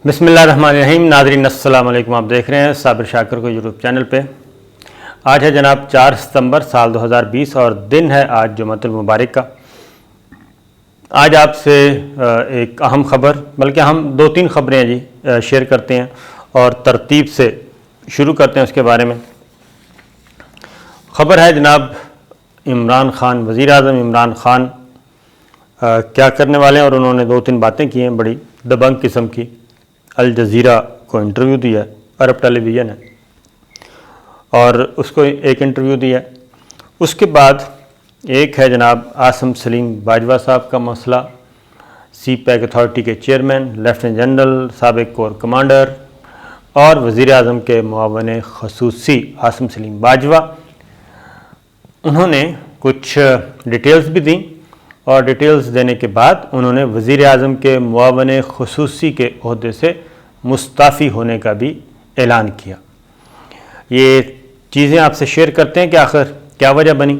بسم اللہ الرحمن الرحیم۔ ناظرین السلام علیکم، آپ دیکھ رہے ہیں صابر شاکر کو یوٹیوب چینل پہ۔ آج ہے جناب 4 ستمبر سال 2020 اور دن ہے آج جمعۃ المبارک کا۔ آج آپ سے ایک اہم خبر، بلکہ ہم 2-3 خبریں شیئر کرتے ہیں اور ترتیب سے شروع کرتے ہیں اس کے بارے میں۔ خبر ہے جناب عمران خان، وزیر اعظم عمران خان کیا کرنے والے ہیں، اور انہوں نے 2-3 باتیں کی ہیں بڑی دبنگ قسم کی۔ الجزیرہ کو انٹرویو دیا، عرب ٹیلی ویژن ہے، اور اس کو ایک انٹرویو دیا۔ اس کے بعد ایک ہے جناب عاصم سلیم باجوہ صاحب کا مسئلہ، سی پیک اتھارٹی کے چیئرمین، لیفٹیننٹ جنرل، سابق کور کمانڈر اور وزیر اعظم کے معاون خصوصی عاصم سلیم باجوہ۔ انہوں نے کچھ ڈیٹیلز بھی دیں، اور ڈیٹیلز دینے کے بعد انہوں نے وزیر اعظم کے معاون خصوصی کے عہدے سے مستعفی ہونے کا بھی اعلان کیا۔ یہ چیزیں آپ سے شیئر کرتے ہیں کہ آخر کیا وجہ بنی۔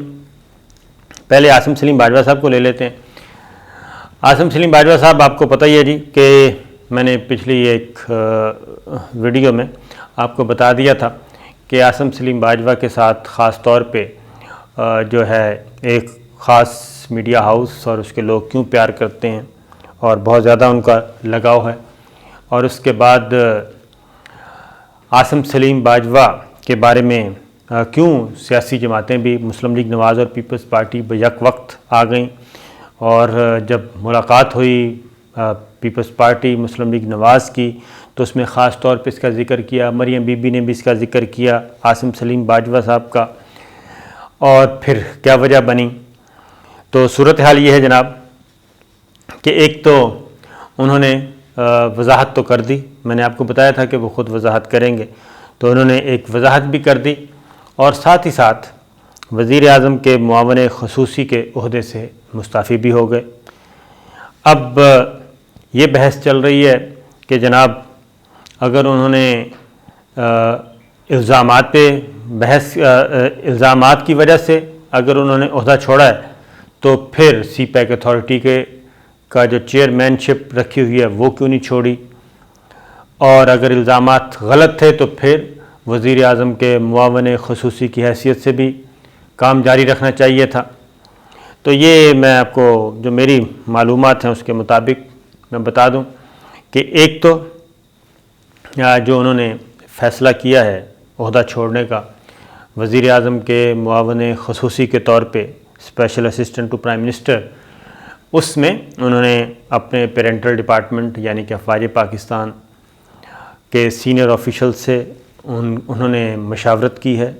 پہلے عاصم سلیم باجوہ صاحب کو لے لیتے ہیں۔ عاصم سلیم باجوہ صاحب، آپ کو پتہ ہی ہے کہ میں نے پچھلی ایک ویڈیو میں آپ کو بتا دیا تھا کہ عاصم سلیم باجوہ کے ساتھ خاص طور پہ جو ہے ایک خاص میڈیا ہاؤس اور اس کے لوگ کیوں پیار کرتے ہیں اور بہت زیادہ ان کا لگاؤ ہے، اور اس کے بعد عاصم سلیم باجوہ کے بارے میں کیوں سیاسی جماعتیں بھی، مسلم لیگ نواز اور پیپلز پارٹی بیک وقت آ گئیں، اور جب ملاقات ہوئی پیپلز پارٹی مسلم لیگ نواز کی تو اس میں خاص طور پہ اس کا ذکر کیا، مریم بی بی نے بھی اس کا ذکر کیا عاصم سلیم باجوہ صاحب کا، اور پھر کیا وجہ بنی۔ تو صورتحال یہ ہے جناب کہ ایک تو انہوں نے وضاحت تو کر دی، میں نے آپ کو بتایا تھا کہ وہ خود وضاحت کریں گے، تو انہوں نے ایک وضاحت بھی کر دی، اور ساتھ ہی ساتھ وزیر اعظم کے معاون خصوصی کے عہدے سے مستعفی بھی ہو گئے۔ اب یہ بحث چل رہی ہے کہ جناب اگر انہوں نے الزامات پہ الزامات کی وجہ سے اگر انہوں نے عہدہ چھوڑا ہے تو پھر سی پیک اتھارٹی کا جو چیئرمین شپ رکھی ہوئی ہے وہ کیوں نہیں چھوڑی، اور اگر الزامات غلط تھے تو پھر وزیر اعظم کے معاون خصوصی کی حیثیت سے بھی کام جاری رکھنا چاہیے تھا۔ تو یہ میں آپ کو جو میری معلومات ہیں اس کے مطابق میں بتا دوں کہ ایک تو جو انہوں نے فیصلہ کیا ہے عہدہ چھوڑنے کا وزیر اعظم کے معاون خصوصی کے طور پہ، special assistant to prime minister, اس میں انہوں نے اپنے پیرنٹل ڈپارٹمنٹ یعنی کہ افواج پاکستان کے سینئر آفیشل سے انہوں نے مشاورت کی ہے،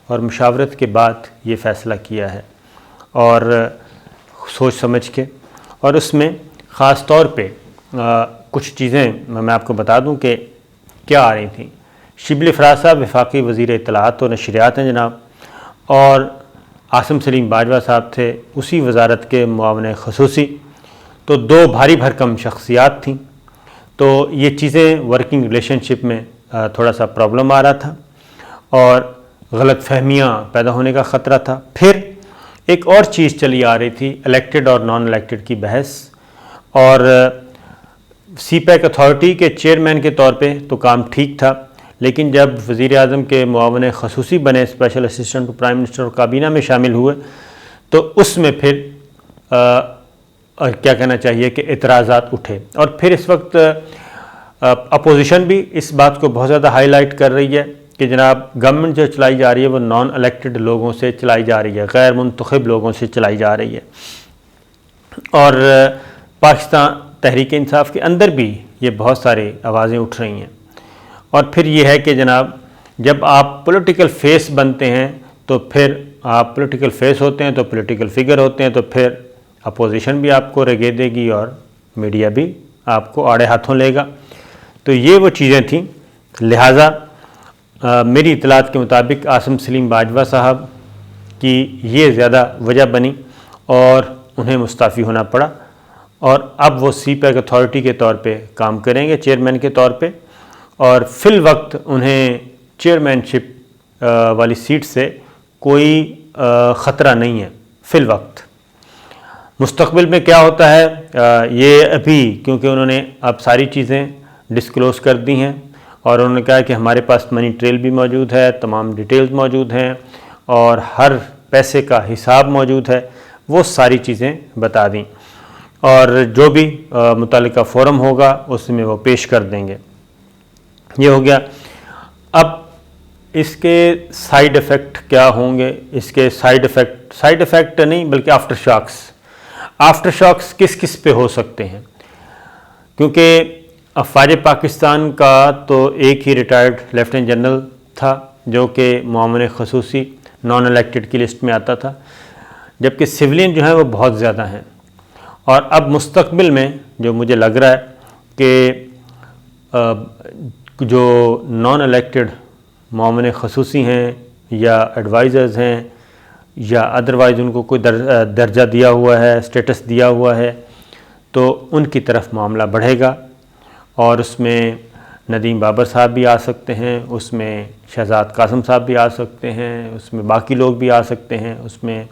اور مشاورت کے بعد یہ فیصلہ کیا ہے، اور سوچ سمجھ کے، اور اس میں خاص طور پہ کچھ چیزیں میں آپ کو بتا دوں کہ کیا آ رہی تھیں۔ شبلی افراز صاحب وفاقی وزیر اطلاعات و نشریات ہیں جناب، اور عاصم سلیم باجوہ صاحب تھے اسی وزارت کے معاون خصوصی، تو 2 بھاری بھرکم شخصیات تھیں، تو یہ چیزیں ورکنگ ریلیشن شپ میں تھوڑا سا پرابلم آ رہا تھا، اور غلط فہمیاں پیدا ہونے کا خطرہ تھا۔ پھر ایک اور چیز چلی آ رہی تھی، الیکٹڈ اور نان الیکٹڈ کی بحث، اور سی پیک اتھارٹی کے چیئرمین کے طور پہ تو کام ٹھیک تھا، لیکن جب وزیر اعظم کے معاون خصوصی بنے، special assistant to prime minister اور کابینہ میں شامل ہوئے، تو اس میں پھر کیا کہنا چاہیے کہ اعتراضات اٹھے، اور پھر اس وقت اپوزیشن بھی اس بات کو بہت زیادہ ہائی لائٹ کر رہی ہے کہ جناب گورنمنٹ جو چلائی جا رہی ہے وہ نان الیکٹڈ لوگوں سے چلائی جا رہی ہے، غیر منتخب لوگوں سے چلائی جا رہی ہے، اور پاکستان تحریک انصاف کے اندر بھی یہ بہت ساری آوازیں اٹھ رہی ہیں۔ اور پھر یہ ہے کہ جناب جب آپ پولیٹیکل فیس بنتے ہیں تو پھر آپ پولیٹیکل فیس ہوتے ہیں تو پولیٹیکل فگر ہوتے ہیں، تو پھر اپوزیشن بھی آپ کو رگے دے گی اور میڈیا بھی آپ کو آڑے ہاتھوں لے گا۔ تو یہ وہ چیزیں تھیں، لہٰذا میری اطلاعات کے مطابق عاصم سلیم باجوہ صاحب کی یہ زیادہ وجہ بنی اور انہیں مستعفی ہونا پڑا، اور اب وہ سی پیک اتھارٹی کے طور پہ کام کریں گے، چیئرمین کے طور پہ، اور فی الوقت انہیں چیئرمین شپ والی سیٹ سے کوئی خطرہ نہیں ہے فی الوقت۔ مستقبل میں کیا ہوتا ہے یہ ابھی، کیونکہ انہوں نے اب ساری چیزیں ڈسکلوز کر دی ہیں، اور انہوں نے کہا کہ ہمارے پاس منی ٹریل بھی موجود ہے، تمام ڈیٹیلز موجود ہیں اور ہر پیسے کا حساب موجود ہے، وہ ساری چیزیں بتا دیں، اور جو بھی متعلقہ فورم ہوگا اس میں وہ پیش کر دیں گے۔ یہ ہو گیا۔ اب اس کے سائیڈ ایفیکٹ کیا ہوں گے؟ اس کے سائیڈ ایفیکٹ نہیں بلکہ آفٹر شاکس کس کس پہ ہو سکتے ہیں؟ کیونکہ افواج پاکستان کا تو ایک ہی ریٹائرڈ لیفٹیننٹ جنرل تھا جو کہ معاون خصوصی نان الیکٹڈ کی لسٹ میں آتا تھا، جبکہ سولین جو ہیں وہ بہت زیادہ ہیں، اور اب مستقبل میں جو مجھے لگ رہا ہے کہ جو نان الیکٹڈ معاون خصوصی ہیں یا ایڈوائزرز ہیں یا ادروائز ان کو کوئی درجہ دیا ہوا ہے، اسٹیٹس دیا ہوا ہے، تو ان کی طرف معاملہ بڑھے گا، اور اس میں ندیم بابر صاحب بھی آ سکتے ہیں، اس میں شہزاد قاسم صاحب بھی آ سکتے ہیں، اس میں باقی لوگ بھی آ سکتے ہیں، اس میں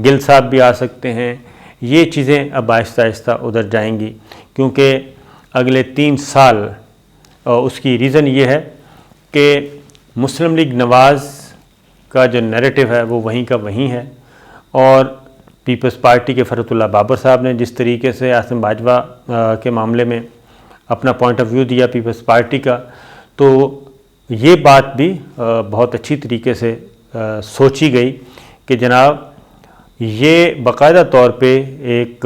گل صاحب بھی آ سکتے ہیں۔ یہ چیزیں اب آہستہ آہستہ ادھر جائیں گی، کیونکہ اگلے 3 سال اس کی ریزن یہ ہے کہ مسلم لیگ نواز کا جو نیریٹو ہے وہ وہیں کا وہیں ہے، اور پیپلز پارٹی کے فرحت اللہ بابر صاحب نے جس طریقے سے عاصم باجوہ کے معاملے میں اپنا پوائنٹ آف ویو دیا پیپلز پارٹی کا، تو یہ بات بھی بہت اچھی طریقے سے سوچی گئی کہ جناب یہ باقاعدہ طور پہ ایک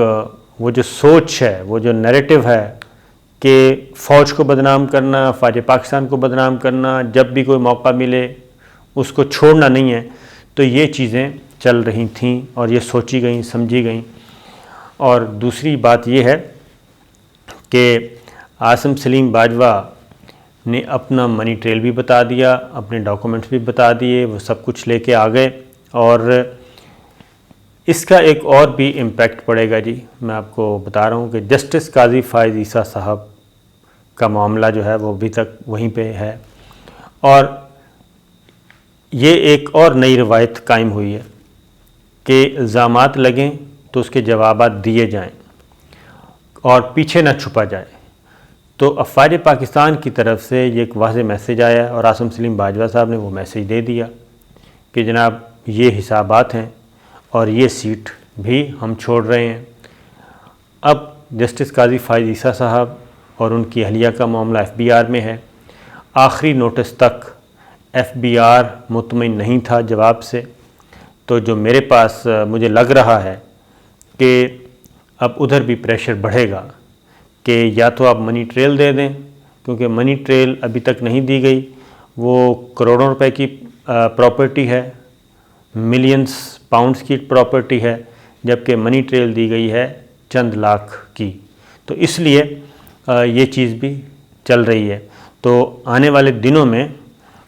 وہ جو سوچ ہے، وہ جو نیریٹو ہے کہ فوج کو بدنام کرنا، افواج پاکستان کو بدنام کرنا، جب بھی کوئی موقع ملے اس کو چھوڑنا نہیں ہے، تو یہ چیزیں چل رہی تھیں اور یہ سوچی گئیں، سمجھی گئیں۔ اور دوسری بات یہ ہے کہ عاصم سلیم باجوہ نے اپنا منی ٹریل بھی بتا دیا، اپنے ڈاکومنٹس بھی بتا دیے، وہ سب کچھ لے کے آ گئے، اور اس کا ایک اور بھی امپیکٹ پڑے گا جی۔ میں آپ کو بتا رہا ہوں کہ جسٹس قاضی فائز عیسیٰ صاحب کا معاملہ جو ہے وہ ابھی تک وہیں پہ ہے، اور یہ ایک اور نئی روایت قائم ہوئی ہے کہ الزامات لگیں تو اس کے جوابات دیے جائیں اور پیچھے نہ چھپا جائے۔ تو افواج پاکستان کی طرف سے یہ ایک واضح میسیج آیا، اور عاصم سلیم باجوہ صاحب نے وہ میسیج دے دیا کہ جناب یہ حسابات ہیں اور یہ سیٹ بھی ہم چھوڑ رہے ہیں۔ اب جسٹس قاضی فائز عیسیٰ صاحب اور ان کی اہلیہ کا معاملہ FBR میں ہے۔ آخری نوٹس تک FBR مطمئن نہیں تھا جواب سے، تو جو میرے پاس مجھے لگ رہا ہے کہ اب ادھر بھی پریشر بڑھے گا کہ یا تو آپ منی ٹریل دے دیں، کیونکہ منی ٹریل ابھی تک نہیں دی گئی، وہ کروڑوں روپے کی پراپرٹی ہے، ملینز پاؤنڈز کی پراپرٹی ہے، جبکہ منی ٹریل دی گئی ہے چند لاکھ کی۔ تو اس لیے یہ چیز بھی چل رہی ہے۔ تو آنے والے دنوں میں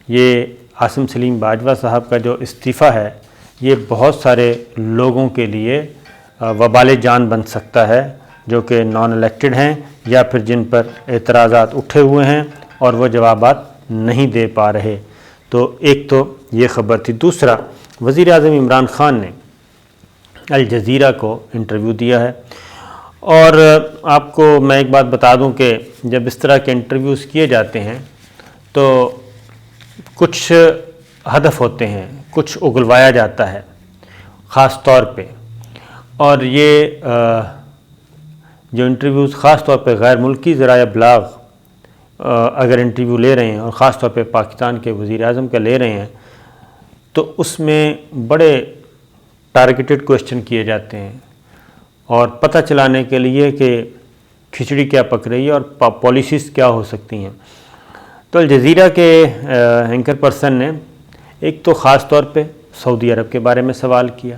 یہ عاصم سلیم باجوہ صاحب کا جو استعفیٰ ہے یہ بہت سارے لوگوں کے لیے وبال جان بن سکتا ہے، جو کہ نان الیکٹڈ ہیں یا پھر جن پر اعتراضات اٹھے ہوئے ہیں اور وہ جوابات نہیں دے پا رہے۔ تو ایک تو یہ خبر تھی۔ دوسرا، وزیر اعظم عمران خان نے الجزیرہ کو انٹرویو دیا ہے، اور آپ کو میں ایک بات بتا دوں کہ جب اس طرح کے انٹرویوز کیے جاتے ہیں تو کچھ ہدف ہوتے ہیں، کچھ اگلوایا جاتا ہے خاص طور پہ، اور یہ جو انٹرویوز خاص طور پہ غیر ملکی ذرائع ابلاغ اگر انٹرویو لے رہے ہیں اور خاص طور پہ پاکستان کے وزیر اعظم کا لے رہے ہیں، تو اس میں بڑے ٹارگیٹڈ کویشچن کیے جاتے ہیں، اور پتہ چلانے کے لیے کہ کھچڑی کیا پک رہی ہے اور پالیسیز کیا ہو سکتی ہیں۔ تو الجزیرہ کے اینکر پرسن نے ایک تو خاص طور پہ سعودی عرب کے بارے میں سوال کیا،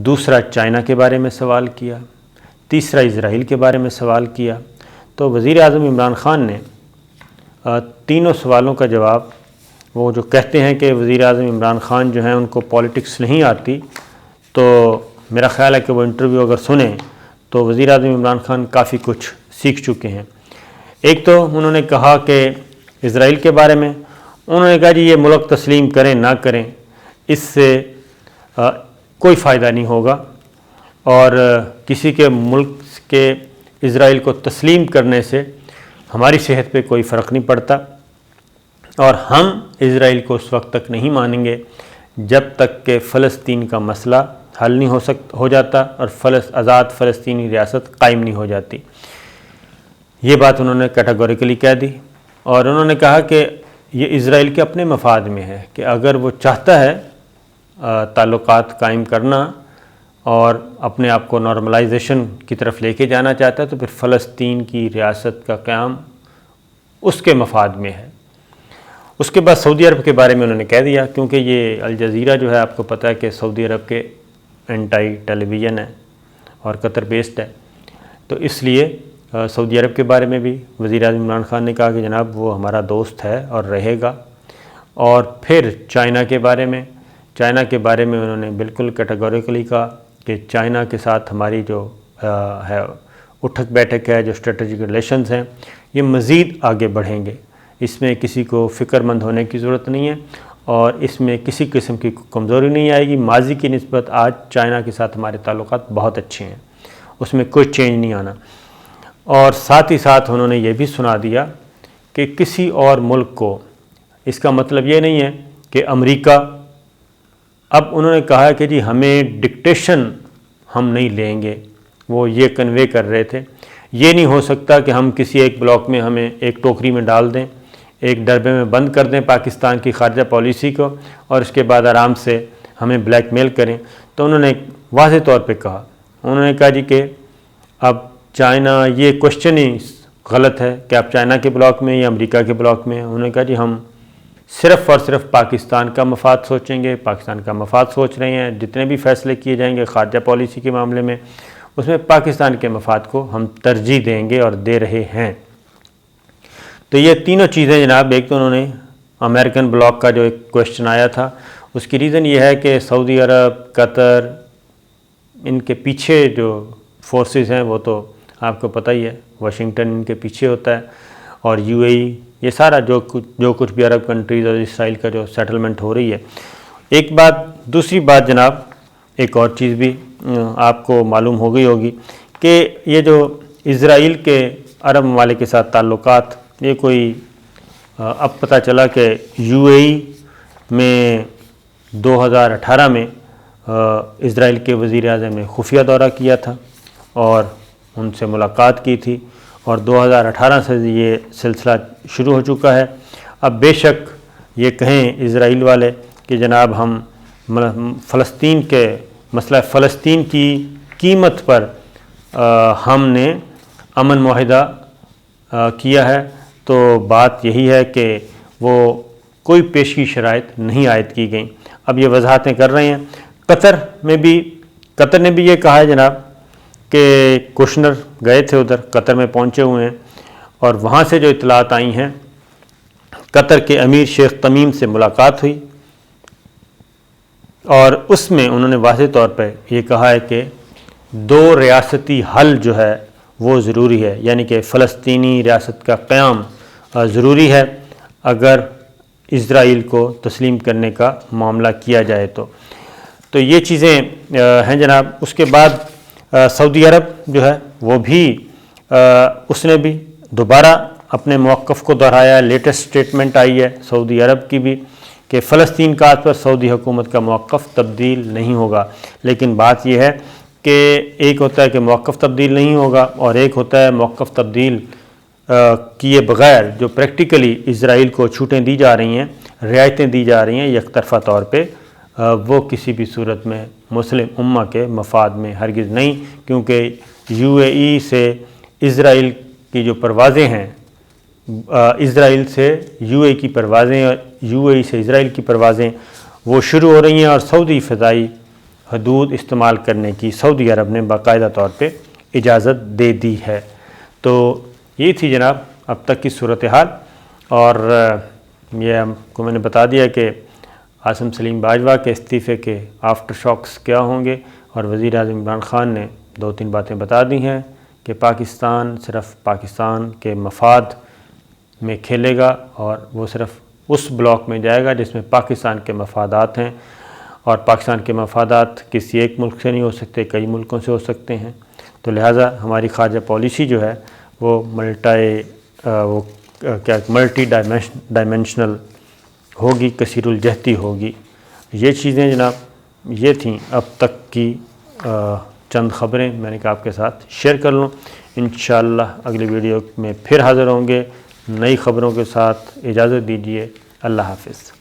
دوسرا چائنا کے بارے میں سوال کیا، تیسرا اسرائیل کے بارے میں سوال کیا۔ تو وزیر اعظم عمران خان نے تینوں سوالوں کا جواب، وہ جو کہتے ہیں کہ وزیر اعظم عمران خان جو ہیں ان کو پالیٹکس نہیں آتی، تو میرا خیال ہے کہ وہ انٹرویو اگر سنیں تو وزیر اعظم عمران خان کافی کچھ سیکھ چکے ہیں۔ ایک تو انہوں نے کہا کہ اسرائیل کے بارے میں انہوں نے کہا جی یہ ملک تسلیم کریں نہ کریں اس سے کوئی فائدہ نہیں ہوگا، اور کسی کے ملک کے اسرائیل کو تسلیم کرنے سے ہماری صحت پہ کوئی فرق نہیں پڑتا، اور ہم اسرائیل کو اس وقت تک نہیں مانیں گے جب تک کہ فلسطین کا مسئلہ حل نہیں ہو جاتا اور آزاد فلسطینی ریاست قائم نہیں ہو جاتی۔ یہ بات انہوں نے کیٹیگوریکلی کہہ دی، اور انہوں نے کہا کہ یہ اسرائیل کے اپنے مفاد میں ہے کہ اگر وہ چاہتا ہے تعلقات قائم کرنا اور اپنے آپ کو نارملائزیشن کی طرف لے کے جانا چاہتا ہے، تو پھر فلسطین کی ریاست کا قیام اس کے مفاد میں ہے۔ اس کے بعد سعودی عرب کے بارے میں انہوں نے کہہ دیا، کیونکہ یہ الجزیرہ جو ہے آپ کو پتہ ہے کہ سعودی عرب کے اینٹائی ٹیلی ویژن ہے اور قطر بیسڈ ہے، تو اس لیے سعودی عرب کے بارے میں بھی وزیر اعظم عمران خان نے کہا کہ جناب وہ ہمارا دوست ہے اور رہے گا۔ اور پھر چائنا کے بارے میں انہوں نے بالکل کیٹیگوریکلی کہا کہ چائنا کے ساتھ ہماری جو ہے اٹھک بیٹھک ہے، جو اسٹریٹجک ریلیشنز ہیں، یہ مزید آگے بڑھیں گے۔ اس میں کسی کو فکر مند ہونے کی ضرورت نہیں ہے، اور اس میں کسی قسم کی کمزوری نہیں آئے گی۔ ماضی کی نسبت آج چائنا کے ساتھ ہمارے تعلقات بہت اچھے ہیں، اس میں کوئی چینج نہیں آنا۔ اور ساتھ ہی ساتھ انہوں نے یہ بھی سنا دیا کہ کسی اور ملک کو، اس کا مطلب یہ نہیں ہے کہ امریکہ، اب انہوں نے کہا کہ جی ہمیں ڈکٹیشن ہم نہیں لیں گے، وہ یہ کنوے کر رہے تھے، یہ نہیں ہو سکتا کہ ہم کسی ایک بلاک میں ہمیں ایک ٹوکری میں ڈال دیں، ایک ڈربے میں بند کر دیں پاکستان کی خارجہ پالیسی کو، اور اس کے بعد آرام سے ہمیں بلیک میل کریں۔ تو انہوں نے واضح طور پہ کہا، انہوں نے کہا جی کہ اب چائنا، یہ کوشچن ہی غلط ہے کہ آپ چائنا کے بلاک میں یا امریکہ کے بلاک میں ہیں۔ انہوں نے کہا جی ہم صرف اور صرف پاکستان کا مفاد سوچیں گے، پاکستان کا مفاد سوچ رہے ہیں، جتنے بھی فیصلے کیے جائیں گے خارجہ پالیسی کے معاملے میں، اس میں پاکستان کے مفاد کو ہم ترجیح دیں گے اور دے رہے ہیں۔ تو یہ تینوں چیزیں جناب، ایک تو انہوں نے امریکن بلاک کا جو ایک کوشچن آیا تھا، اس کی ریزن یہ ہے کہ سعودی عرب، قطر، ان کے پیچھے جو فورسز ہیں وہ تو آپ کو پتہ ہی ہے، واشنگٹن ان کے پیچھے ہوتا ہے، اور یو اے ای، یہ سارا جو کچھ بھی عرب کنٹریز اور اسرائیل کا جو سیٹلمنٹ ہو رہی ہے۔ ایک بات، دوسری بات جناب، ایک اور چیز بھی آپ کو معلوم ہو گئی ہوگی کہ یہ جو اسرائیل کے عرب ممالک کے ساتھ تعلقات، یہ کوئی اب پتہ چلا کہ یو اے ای میں 2018 میں اسرائیل کے وزیر اعظم نے خفیہ دورہ کیا تھا اور ان سے ملاقات کی تھی، اور 2018 سے یہ سلسلہ شروع ہو چکا ہے۔ اب بے شک یہ کہیں اسرائیل والے کہ جناب ہم فلسطین کے مسئلہ فلسطین کی قیمت پر ہم نے امن معاہدہ کیا ہے، تو بات یہی ہے کہ وہ کوئی پیشگی شرائط نہیں عائد کی گئیں۔ اب یہ وضاحتیں کر رہے ہیں۔ قطر نے بھی یہ کہا ہے جناب کہ کوشنر گئے تھے ادھر، قطر میں پہنچے ہوئے ہیں، اور وہاں سے جو اطلاعات آئی ہیں، قطر کے امیر شیخ تمیم سے ملاقات ہوئی، اور اس میں انہوں نے واضح طور پہ یہ کہا ہے کہ دو ریاستی حل جو ہے وہ ضروری ہے، یعنی کہ فلسطینی ریاست کا قیام ضروری ہے اگر اسرائیل کو تسلیم کرنے کا معاملہ کیا جائے تو یہ چیزیں ہیں جناب۔ اس کے بعد سعودی عرب جو ہے وہ بھی اس نے بھی دوبارہ اپنے موقف کو دہرایا۔ لیٹسٹ سٹیٹمنٹ آئی ہے سعودی عرب کی بھی کہ فلسطین کا پر سعودی حکومت کا موقف تبدیل نہیں ہوگا، لیکن بات یہ ہے کہ ایک ہوتا ہے کہ موقف تبدیل نہیں ہوگا، اور ایک ہوتا ہے موقف تبدیل کیے بغیر جو پریکٹیکلی اسرائیل کو چھوٹیں دی جا رہی ہیں، رعایتیں دی جا رہی ہیں یک طرفہ طور پہ، وہ کسی بھی صورت میں مسلم امہ کے مفاد میں ہرگز نہیں، کیونکہ یو اے ای سے اسرائیل کی جو پروازیں ہیں، اسرائیل سے یو اے کی پروازیں اور یو اے ای سے اسرائیل کی پروازیں وہ شروع ہو رہی ہیں، اور سعودی فضائی حدود استعمال کرنے کی سعودی عرب نے باقاعدہ طور پہ اجازت دے دی ہے۔ تو یہ تھی جناب اب تک کی صورتحال، اور یہ ہم کو میں نے بتا دیا کہ عاصم سلیم باجوہ کے استعفے کے آفٹر شاکس کیا ہوں گے، اور وزیر اعظم عمران خان نے 2-3 باتیں بتا دی ہیں کہ پاکستان صرف پاکستان کے مفاد میں کھیلے گا، اور وہ صرف اس بلاک میں جائے گا جس میں پاکستان کے مفادات ہیں، اور پاکستان کے مفادات کسی ایک ملک سے نہیں ہو سکتے، کئی ملکوں سے ہو سکتے ہیں۔ تو لہٰذا ہماری خارجہ پالیسی جو ہے وہ وہ کیا ملٹی ڈائمینشنل ہوگی، کثیر الجہتی ہوگی۔ یہ چیزیں جناب یہ تھیں اب تک کی چند خبریں میں نے کہا آپ کے ساتھ شیئر کر لوں۔ انشاءاللہ اگلی ویڈیو میں پھر حاضر ہوں گے نئی خبروں کے ساتھ۔ اجازت دیجیے، اللہ حافظ۔